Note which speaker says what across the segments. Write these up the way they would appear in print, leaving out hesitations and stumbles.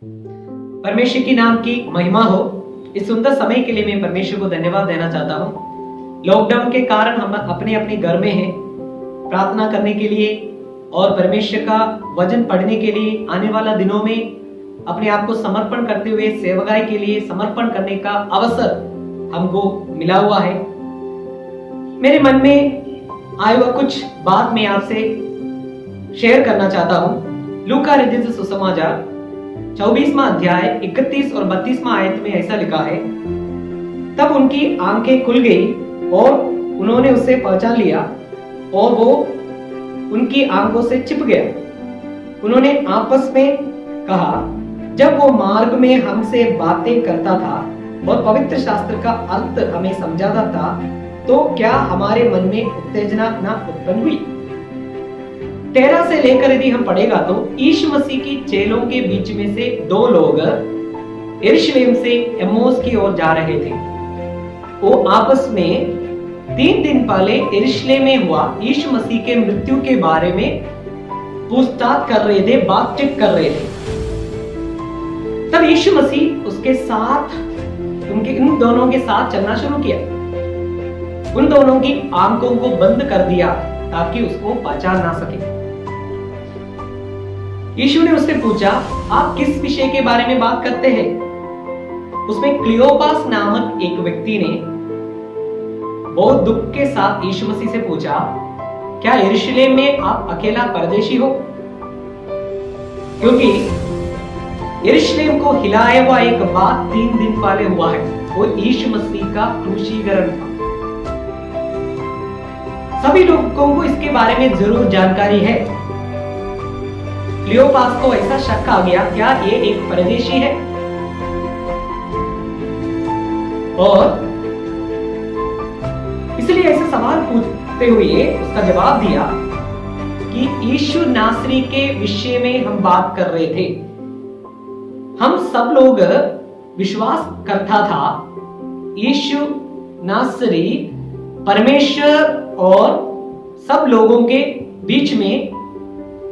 Speaker 1: परमेश्वर की नाम की महिमा हो। इस सुंदर समय के लिए मैं परमेश्वर को धन्यवाद देना चाहता हूँ। लॉकडाउन के कारण हम अपने अपने घर में हैं, प्रार्थना करने के लिए और परमेश्वर का वचन पढ़ने के लिए आने वाला दिनों में अपने आप को समर्पण करते हुए सेवकाई के लिए समर्पण करने का अवसर हमको मिला हुआ है। मेरे मन में आए हुआ कुछ बात मैं आपसे शेयर करना चाहता हूँ। लूका रचित सुसमाचार 24वां अध्याय 31 और 32वां आयत में ऐसा लिखा है, तब उनकी आंखें खुल गई और उन्होंने उसे पहचान लिया और वो उनकी आंखों से छिप गया। उन्होंने आपस में कहा, जब वो मार्ग में हमसे बातें करता था और पवित्र शास्त्र का अर्थ हमें समझाता था, तो क्या हमारे मन में उत्तेजना ना उत्पन्न हुई। 13 से लेकर यदि हम पढ़ेगा तो यीशु मसीह की चेलों के बीच में से 2 लोग यरूशलेम से एम्माउस की ओर जा रहे थे। वो आपस में 3 दिन पहले यरूशलेम में हुआ यीशु मसीह के मृत्यु के बारे में पूछताछ कर रहे थे, बातचीत कर रहे थे। तब यीशु मसीह उसके साथ उन दोनों के साथ चलना शुरू किया। उन दोनों की आंखों को बंद कर दिया ताकि उसको पहचान ना सके। यीशु ने उससे पूछा, आप किस विषय के बारे में बात करते हैं। उसमें क्लियोपास नामक एक व्यक्ति ने बहुत दुख के साथ यीशु मसीह से पूछा, क्या यरूशलेम में आप अकेला परदेशी हो। क्योंकि यरूशलेम को हिलाया हुआ एक बात 3 दिन पहले हुआ है, वो यीशु मसीह का क्रूसीकरण था। सभी लोगों को इसके बारे में जरूर जानकारी है। क्लियोपास को ऐसा शक आ गया, क्या ये एक परदेशी है। और इसलिए ऐसे सवाल पूछते हुए उसका जवाब दिया कि यीशु नासरी के विषय में हम बात कर रहे थे। हम सब लोग विश्वास करता था यीशु नासरी परमेश्वर और सब लोगों के बीच में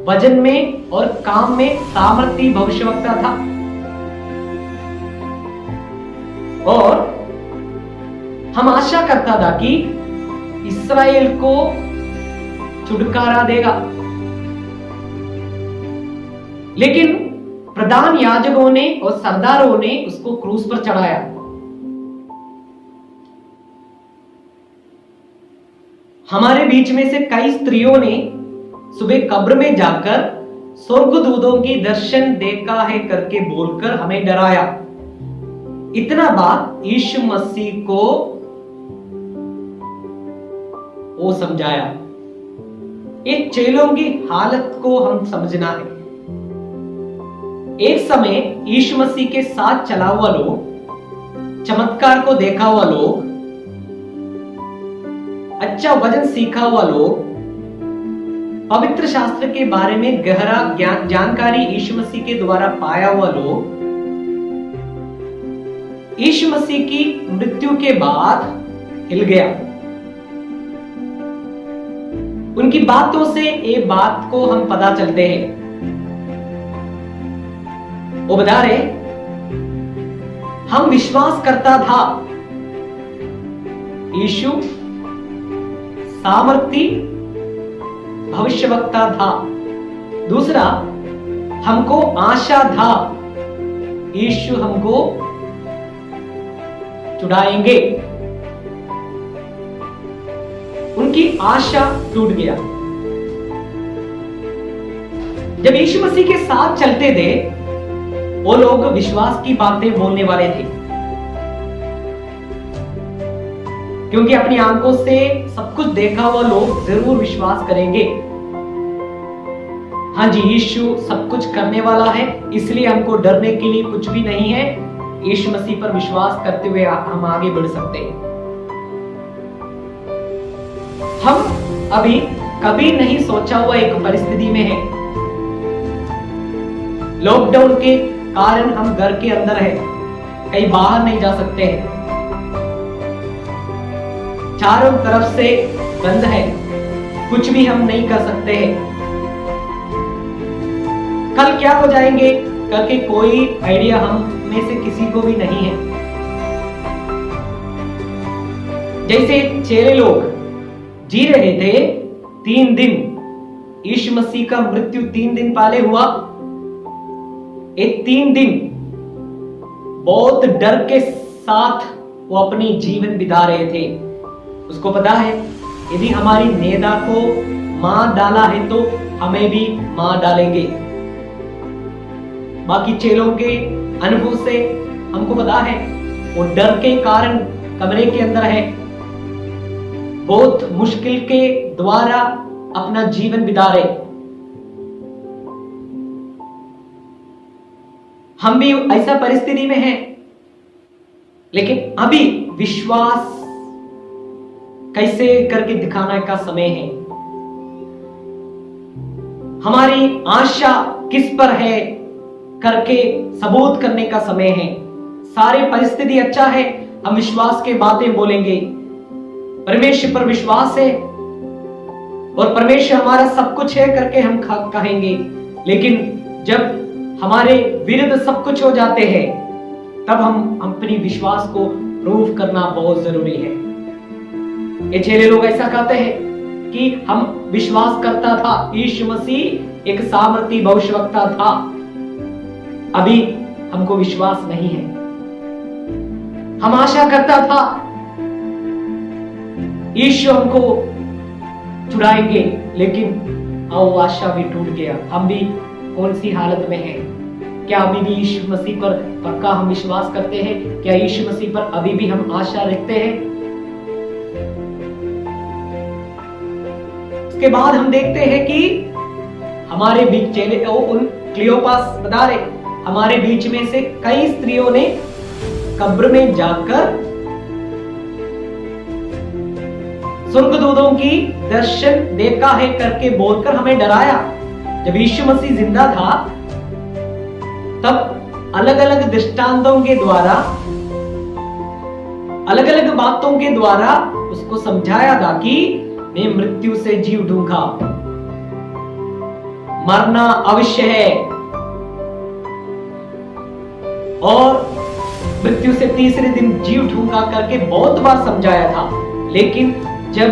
Speaker 1: वचन में और काम में सामर्थी भविष्यवक्ता था और हम आशा करता था कि इस्राएल को छुटकारा देगा। लेकिन प्रधान याजकों ने और सरदारों ने उसको क्रूस पर चढ़ाया। हमारे बीच में से कई स्त्रियों ने सुबह कब्र में जाकर स्वर्गदूतों की दर्शन देखा है करके बोलकर हमें डराया। इतना बात यीशु मसीह को वो समझाया। एक चेलों की हालत को हम समझना है। एक समय यीशु मसीह के साथ चला हुआ लोग, चमत्कार को देखा हुआ लोग, अच्छा वचन सीखा हुआ लोग, पवित्र शास्त्र के बारे में गहरा जानकारी यीशु मसीह के द्वारा पाया हुआ लोग, यीशु मसीह की मृत्यु के बाद हिल गया। उनकी बातों से ये बात को हम पता चलते हैं। वो बता रहे, हम विश्वास करता था यीशु सामर्थी भविष्यवक्ता था। दूसरा, हमको आशा था यीशु हमको छुड़ाएंगे। उनकी आशा टूट गया। जब यीशु मसीह के साथ चलते थे, वो लोग विश्वास की बातें बोलने वाले थे, क्योंकि अपनी आंखों से सब कुछ देखा हुआ लोग जरूर विश्वास करेंगे। हाँ जी, यीशु सब कुछ करने वाला है, इसलिए हमको डरने के लिए कुछ भी नहीं है। यीशु मसीह पर विश्वास करते हुए हम आगे बढ़ सकते हैं। हम अभी कभी नहीं सोचा हुआ एक परिस्थिति में है। लॉकडाउन के कारण हम घर के अंदर है, कहीं बाहर नहीं जा सकते हैं, चारों तरफ से बंद है, कुछ भी हम नहीं कर सकते हैं। कल क्या हो जाएंगे करके कोई आइडिया हम में से किसी को भी नहीं है। जैसे चेले लोग जी रहे थे 3 दिन, यीशु मसीह का मृत्यु 3 दिन पहले हुआ। ये 3 दिन बहुत डर के साथ वो अपनी जीवन बिता रहे थे। उसको पता है यदि हमारी नेदा को मार डाला है तो हमें भी मार डालेंगे। बाकी चेलों के अनुभव से हमको पता है वो डर के कारण कमरे के अंदर है, बहुत मुश्किल के द्वारा अपना जीवन बिता रहे। हम भी ऐसा परिस्थिति में हैं, लेकिन अभी विश्वास कैसे करके दिखाने का समय है। हमारी आशा किस पर है करके सबूत करने का समय है। सारी परिस्थिति अच्छा है, हम विश्वास के बातें बोलेंगे, परमेश्वर पर विश्वास है और परमेश्वर हमारा सब कुछ है करके हम कहेंगे। लेकिन जब हमारे विरुद्ध सब कुछ हो जाते हैं तब हम अपनी विश्वास को प्रूव करना बहुत जरूरी है। ये चेले लोग ऐसा कहते हैं कि हम विश्वास करता था यीशु मसीह एक सामर्थी भविष्यवक्ता था, अभी हमको विश्वास नहीं है। हम आशा करता था यीशु हमको छुड़ाएंगे, लेकिन वो आशा भी टूट गया। हम भी कौन सी हालत में हैं? क्या अभी भी यीशु मसीह पर पक्का हम विश्वास करते हैं? क्या यीशु मसीह पर अभी भी हम आशा रखते हैं? उसके बाद हम देखते हैं कि हमारे बीच चेले उन क्लियोपास बता रहे, हमारे बीच में से कई स्त्रियों ने कब्र में जाकर स्वर्गदूतों की दर्शन देखा है करके बोलकर हमें डराया। जब यीशु मसीह जिंदा था तब अलग अलग दृष्टांतों के द्वारा, अलग अलग बातों के द्वारा उसको समझाया था कि मैं मृत्यु से जी उठूंगा, मरना अवश्य है और मृत्यु से तीसरे दिन जी उठूंगा करके बहुत बार समझाया था। लेकिन जब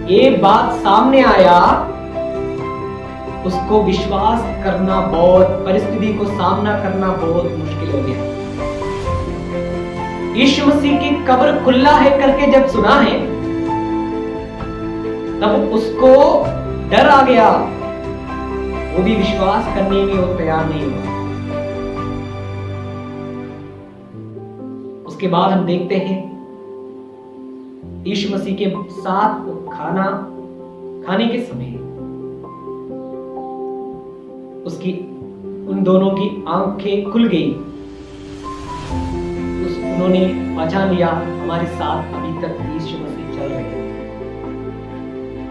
Speaker 1: ये बात सामने आया उसको विश्वास करना बहुत, परिस्थिति को सामना करना बहुत मुश्किल हो गया। यीशु मसीह की कब्र खुला है करके जब सुना है तब उसको डर आ गया, वो भी विश्वास करने में वो तैयार नहीं हुआ। उसके बाद हम देखते हैं यीशु मसीह के साथ खाना खाने के समय उसकी उन दोनों की आंखें खुल गई। उन्होंने पहचान लिया हमारे साथ अभी तक यीशु मसीह चल रहे हैं।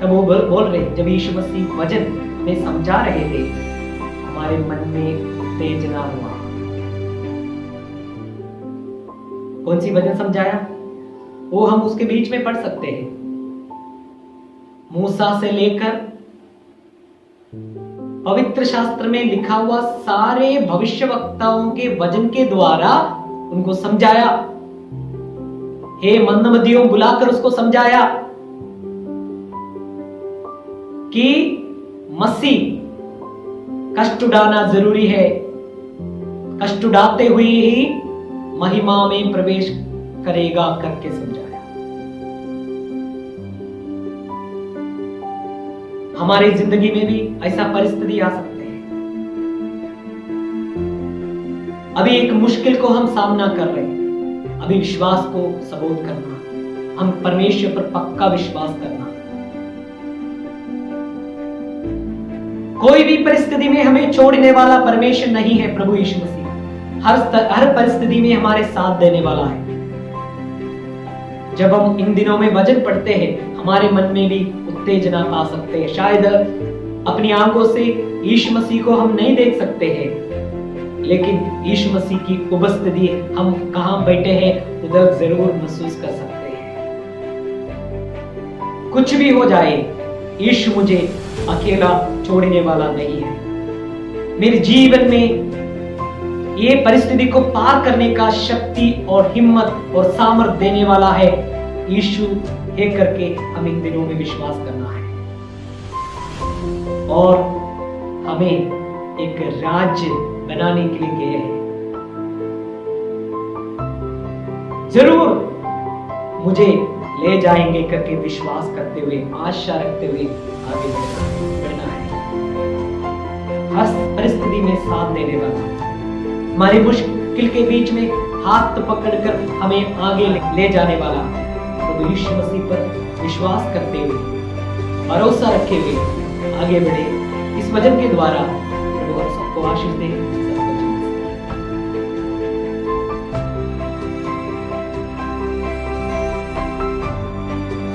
Speaker 1: तब वो बोल रहे, जब यीशु मसीह वचन में समझा रहे थे हमारे मन में उत्तेजना हुआ। कौन सी वचन समझाया वो हम उसके बीच में पढ़ सकते हैं। मूसा से लेकर पवित्र शास्त्र में लिखा हुआ सारे भविष्यवक्ताओं के वचन के द्वारा उनको समझाया। हे मंदमदियों बुलाकर उसको समझाया कि मसीह कष्ट उठाना जरूरी है, कष्ट उठाते हुए ही महिमा में प्रवेश करेगा करके समझाया। हमारी जिंदगी में भी ऐसा परिस्थिति आ सकते हैं। अभी एक मुश्किल को हम सामना कर रहे हैं, अभी विश्वास को सबूत करना, हम परमेश्वर पर पक्का विश्वास करना। कोई भी परिस्थिति में हमें छोड़ने वाला परमेश्वर नहीं है। प्रभु यीशु मसीह हर परिस्थिति में हमारे साथ देने वाला है। जब हम इन दिनों में वचन पढ़ते हैं हमारे मन में भी उत्तेजना आ सकते हैं। शायद अपनी आंखों से यीशु मसीह को हम नहीं देख सकते हैं, लेकिन यीशु मसीह की उपस्थिति हम कहां बैठे हैं उधर जरूर महसूस कर सकते हैं। कुछ भी हो जाए यीशु मुझे अकेला छोड़ने वाला नहीं है। मेरे जीवन में ये परिस्थिति को पार करने का शक्ति और हिम्मत और सामर्थ देने वाला है यीशु है करके हम इन दिनों में विश्वास करना है। और हमें एक राज्य बनाने के लिए गए हैं। जरूर मुझे ले जाएंगे करके विश्वास करते हुए, आशा रखते हुए आगे बढ़ना है। हर परिस्थिति में साथ देने वाला, हमारी मुश्किल के बीच में हाथ पकड़कर हमें आगे ले जाने वाला प्रभु यीशु मसीह पर विश्वास करते हुए, भरोसा रखे हुए आगे बढ़े। इस वचन के द्वारा प्रभु हम सबको आशीष दे।